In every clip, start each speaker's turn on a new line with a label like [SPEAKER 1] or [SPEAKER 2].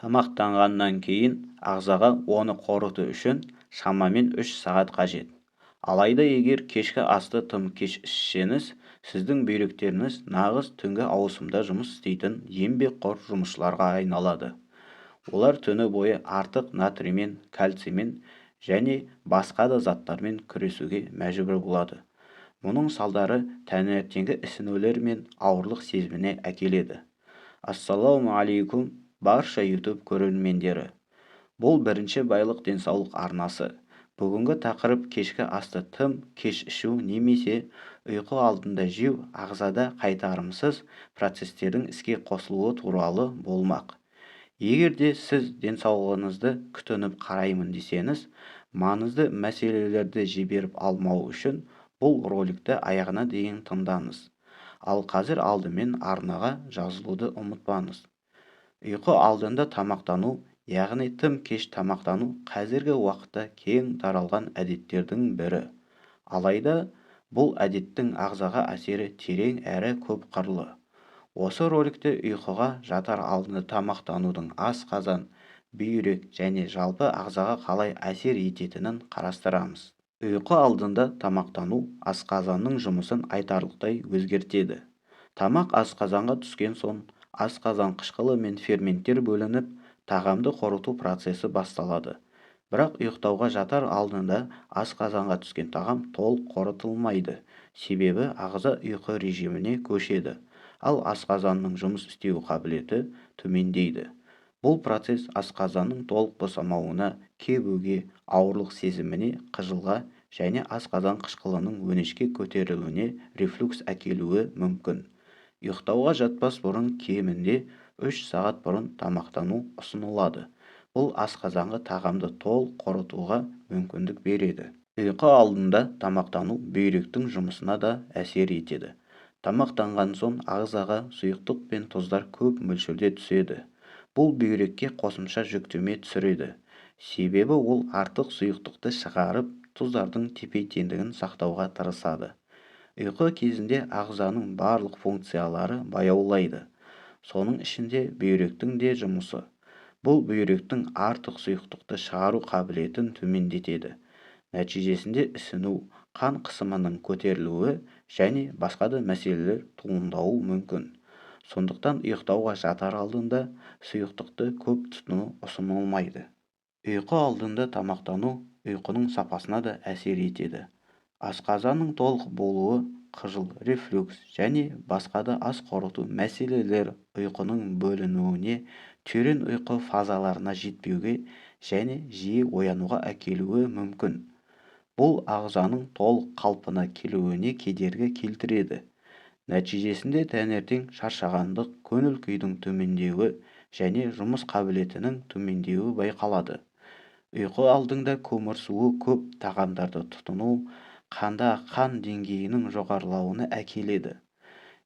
[SPEAKER 1] Тамақтанғаннан кейін ағзаға оны қорыту үшін шамамен 3 сағат қажет. Алайда егер кешкі асты тым кеш ішсеңіз, сіздің бүйректеріңіз нағыз түнгі ауысымда жұмыс істейтін еңбекқор жұмысшыларға айналады. Олар түні бойы артық натриймен, кальциймен және басқа да заттармен күресуге мәжбүр болады. Мұның салдары таңертеңгі ісінулер мен ауырлық сезіміне әкеледі. Ассаламу алейкум барша YouTube көрермендері. Бұл бірінші байлық денсаулық арнасы. Бүгінгі тақырып кешкі асты тым кеш ішу немесе ұйқы алдында жеу ағзада қайтарымсыз процестердің іске қосылуы туралы болмақ. Егер де сіз денсаулығыңызды күтініп қараймын десеңіз, маңызды мәселелерді жіберіп алмау үшін бұл роликті аяғына дейін тыңдаңыз. Ал қазір алдымен арнаға жазылуды ұмытпаңыз. Ұйқы алдында тамақтану, яғни тым кеш тамақтану қазіргі уақытта кең таралған әдеттердің бірі. Алайда бұл әдеттің ағзаға әсері терең әрі көп қырлы. Осы роликте ұйқыға жатар алдында тамақтанудың асқазан, бүйрек және жалпы ағзаға қалай әсер ететінін қарастырамыз. Ұйқы алдында тамақтану асқазанның жұмысын айтарлықтай өзгертеді. Тамақ асқазанға түскен соң, асқазан қышқылы мен ферменттер бөлініп, тағамды қорыту процесі басталады. Бірақ ұйықтауға жатар алдында асқазанға түскен тағам толық қорытылмайды, себебі ағза ұйқы режиміне көшеді, ал асқазанның жұмыс істеу қабілеті төмендейді. Бұл процесс асқазанның толық босамауына, кебуге, ауырлық сезіміне, қыжылға және асқазан қышқылының өңешке көтерілуіне рефлюкс әкелуі мүмкін. Ұйықтауға жатпас бұрын кемінде 3 сағат бұрын тамақтану ұсынылады. Бұл асқазанға тағамды толық қорытуға мүмкіндік береді. Ұйқы алдында тамақтану бүйректің жұмысына да әсер етеді. Тамақтанған соң ағзаға сұйықтық пен тұздар көп мөлшерде түседі. Бұл бүйрекке қосымша жүктеме түсіреді. Себебі ол артық сұйықтықты шығарып, тұздардың тепе-теңдігін сақтауға тырысады. Ұйқы кезінде ағзаның барлық функциялары баяулайды. Соның ішінде бүйректің де жұмысы. Бұл бүйректің артық сұйықтықты шығару қабілетін төмендетеді. Нәтижесінде ісіну, қан қысымының көтерілуі және басқа да мәселелер туындауы мүмкін. Сондықтан ұйықтауға жатар алдында сұйықтықты көп тұтыну ұсынылмайды. Ұйқы алдында тамақтану ұйқының сапасына да әсер етеді. Асқазанның толық болуы, қыжыл, рефлюкс және басқа да ас қорыту мәселелер ұйқының бөлінуіне, терең ұйқы фазаларына жетпеуге және жиі оянуға әкелуі мүмкін. Бұл ағзаның толық қалпына келуіне кедергі келтіреді. Нәтижесінде таңертең шаршағандық, көңіл-күйдің төмендеуі және жұмыс қабілетінің төмендеуі байқалады. Ұйқы алдында көмірсуы көп тағамдарды тұтыну қанда қан деңгейінің жоғарылауына әкеледі.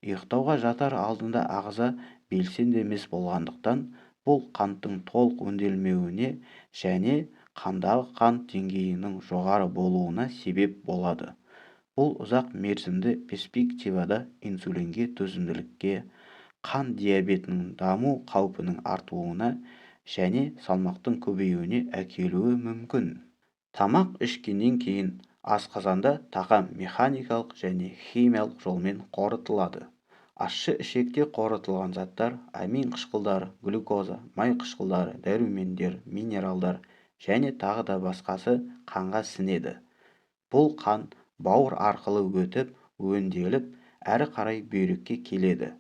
[SPEAKER 1] Ұйықтауға жатар алдында ағза белсенді емес болғандықтан, бұл қанттың толық өңделмеуіне және қандағы қант деңгейінің жоғары болуына себеп болады. Бұл ұзақ мерзімді перспективада инсулинге төзімділікке, қан диабетінің даму қаупінің артуына және салмақтың көбеюіне әкелуі мүмкін. Тамақ ішкеннен кейін асқазанда тағам механикалық және химиялық жолмен қорытылады. Ащы ішекте қорытылған заттар амин қышқылдары, глюкоза, май қышқылдары, дәрумендер, минералдар және тағы да басқасы қанға сіңеді. Бұл қан бауыр арқылы өтіп, өңделіп, әрі қарай бүйрекке келеді.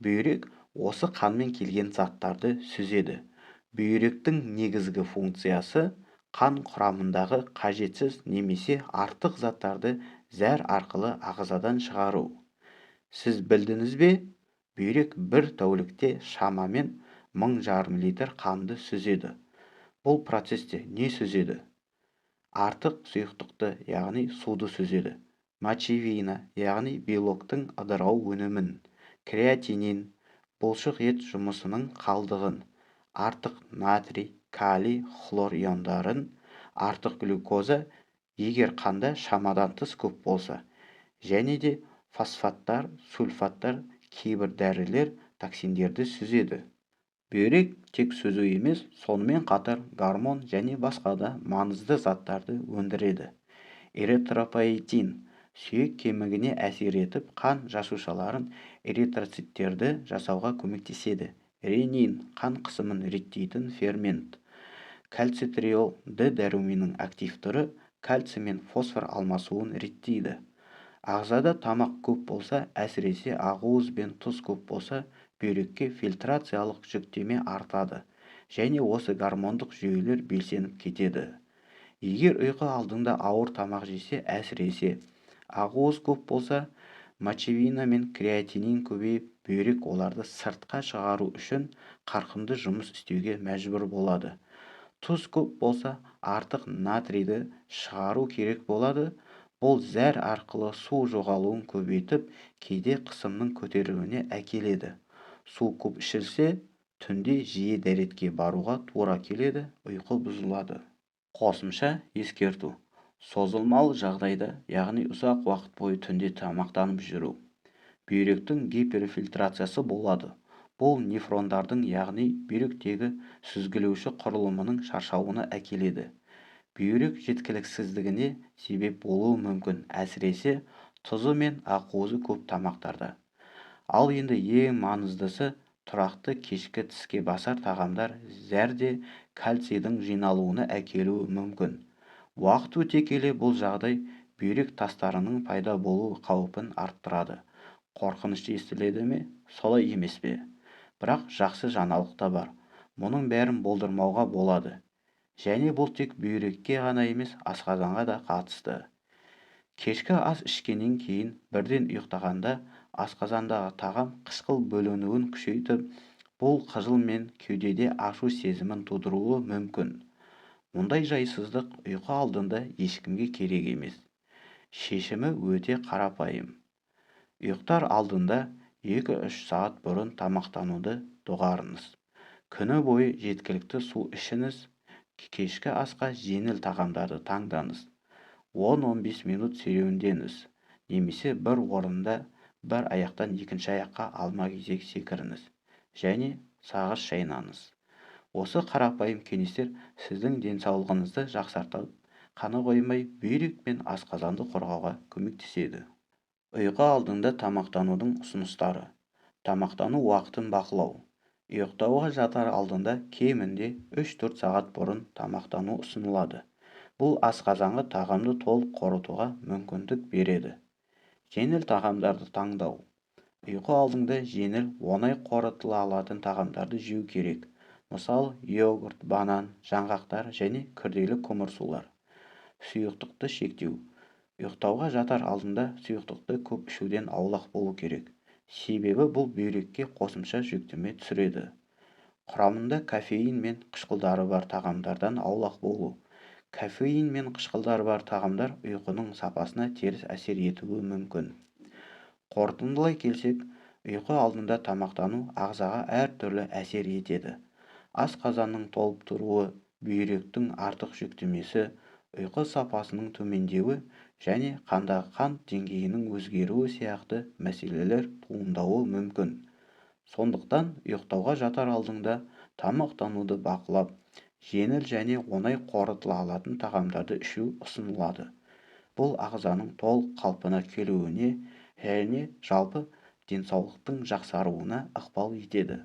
[SPEAKER 1] Бүйрек осы қанмен келген заттарды сүзеді. Бүйректің негізгі функциясы қан құрамындағы қажетсіз немесе артық заттарды зәр арқылы ағзадан шығару. Сіз білдіңіз бе? Бүйрек бір тәулікте шамамен 1,5 литр қанды сүзеді. Бұл процесте не сүзеді? Артық сұйықтықты, яғни суды сүзеді. Мочевина, яғни белоктың ыдырау өнімін, креатинин, бұлшық ет жұмысының қалдығын, артық натрий, калий, хлор иондарын, артық глюкоза, егер қанда шамадан тыс көп болса, және де фосфаттар, сульфаттар, кейбір дәрілер, токсиндерді сүзеді. Бүйрек тек сүзу емес, сонымен қатар гормон және басқа да маңызды заттарды өндіреді. Эритропоетин сүйек кемігіне әсер етіп, қан жасушаларын эритроциттерді жасауға көмектеседі. Ренин қан қысымын реттейтін фермент. Кальцитриол Д дәруминінің актив түрі кальций мен фосфор алмасуын реттейді. Ағзада тамақ көп болса, әсіресе ақуыз бен тұз көп болса, бүйрекке фильтрациялық жүктеме артады және осы гормондық жүйелер белсеніп кетеді. Егер ұйқы алдында ауыр тамақ жесе, әсіресе ақуыз көп болса, мочевина мен креатинин көбейіп, бүйрек оларды сыртқа шығару үшін қарқынды жұмыс істеуге мәжбүр болады. Тұз көп болса, артық натрийді шығару керек болады. Бұл зәр арқылы су жоғалуын көбейтіп, кейде қысымның көтерілуіне әкеледі. Су көп ішілсе, түнде жиі дәретке баруға тура келеді, ұйқы бұзылады. Қосымша ескерту. Созылмалы жағдайда, яғни ұзақ уақыт бойы түнде тамақтанып жүру, бүйректің гиперфильтрациясы болады. Бұл нефрондардың, яғни бүйректегі сүзгілеуші құрылымының шаршауына әкеледі. Бүйрек жеткіліксіздігіне себеп болуы мүмкін, әсіресе тұзы мен ақуызы көп тамақтарда. Ал енді ең маңыздысы, тұрақты кешкі тіске басар тағамдар зәрде кальцийдің жиналуына әкелуі мүмкін. Уақыт өте келе бұл жағдай бүйрек тастарының пайда болу қаупін арттырады. Қорқынышты естіледі ме? Солай емес пе? Бірақ жақсы жаңалық та бар. Мұның бәрін болдырмауға болады. Және бұл тек бүйрекке ғана емес, асқазанға да қатысты. Кешкі ас ішкеннен кейін бірден ұйықтағанда асқазандағы тағам қышқыл бөлінуін күшейтіп, бұл қыжыл мен кеудеде ашу сезімін тудыруы мүмкін. Мұндай жайсыздық ұйқы алдында ешкімге керек емес. Шешімі өте қарапайым. Ұйықтар алдында 2-3 сағат бұрын тамақтануды доғарыңыз. Күні бойы жеткілікті су ішіңіз. Кешкі асқа жеңіл тағамдарды таңдаңыз. 10-15 минут серуендеңіз. Немесе бір орында бір аяқтан екінші аяққа алма-кезек секіріңіз. Және сағыз шайнаңыз. Осы қарапайым кеңестер сіздің денсаулығыңызды жақсартып, қана қоймай, бүйрек пен асқазанды қорғауға көмектеседі. Ұйқы алдында тамақтанудың ұсыныстары. Тамақтану уақытын бақылау. Ұйықтауға жатар алдында кемінде 3-4 сағат бұрын тамақтану ұсынылады. Бұл асқазанға тағамды толық қорытуға мүмкіндік береді. Жеңіл тағамдарды таңдау. Ұйқы алдында жеңіл, оңай қорытыла алатын тағамдарды жеу керек. Мысалы, йогурт, банан, жаңғақтар және күрделі көмірсулар. Сұйықтықты шектеу. Ұйықтауға жатар алдында сұйықтықты көп ішуден аулақ болу керек. Себебі бұл бүйрекке қосымша жүктеме түсіреді. Құрамында кофеин мен қышқылдары бар тағамдардан аулақ болу. Кофеин мен қышқылдары бар тағамдар ұйқының сапасына теріс әсер етуі мүмкін. Қорытындылай келсек, ұйқы алдында тамақтану ағзаға әртүрлі әсер етеді. Асқазанның толып тұруы, бүйректің артық жүктемесі, ұйқы сапасының төмендеуі және қандағы қан деңгейінің өзгеруі сияқты мәселелер туындауы мүмкін. Сондықтан ұйықтауға жатар алдында тамақтануды бақылап, жеңіл және оңай қорытыла алатын тағамдарды ішу ұсынылады. Бұл ағзаның толық қалпына келуіне және жалпы денсаулықтың жақсаруына ықпал етеді.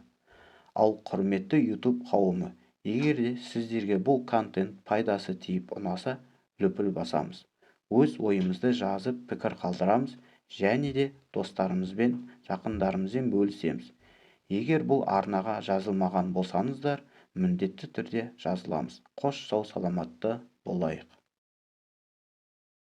[SPEAKER 1] Ал құрметті YouTube қауымы, егер де сіздерге бұл контент пайдасы тиіп ұнаса, лүпіл басамыз. Өз ойымызды жазып пікір қалдырамыз және де достарымызбен, жақындарымызбен бөлісеміз. Егер бұл арнаға жазылмаған болсаңыздар, міндетті түрде жазыламыз. Қош сау саламатты болайық.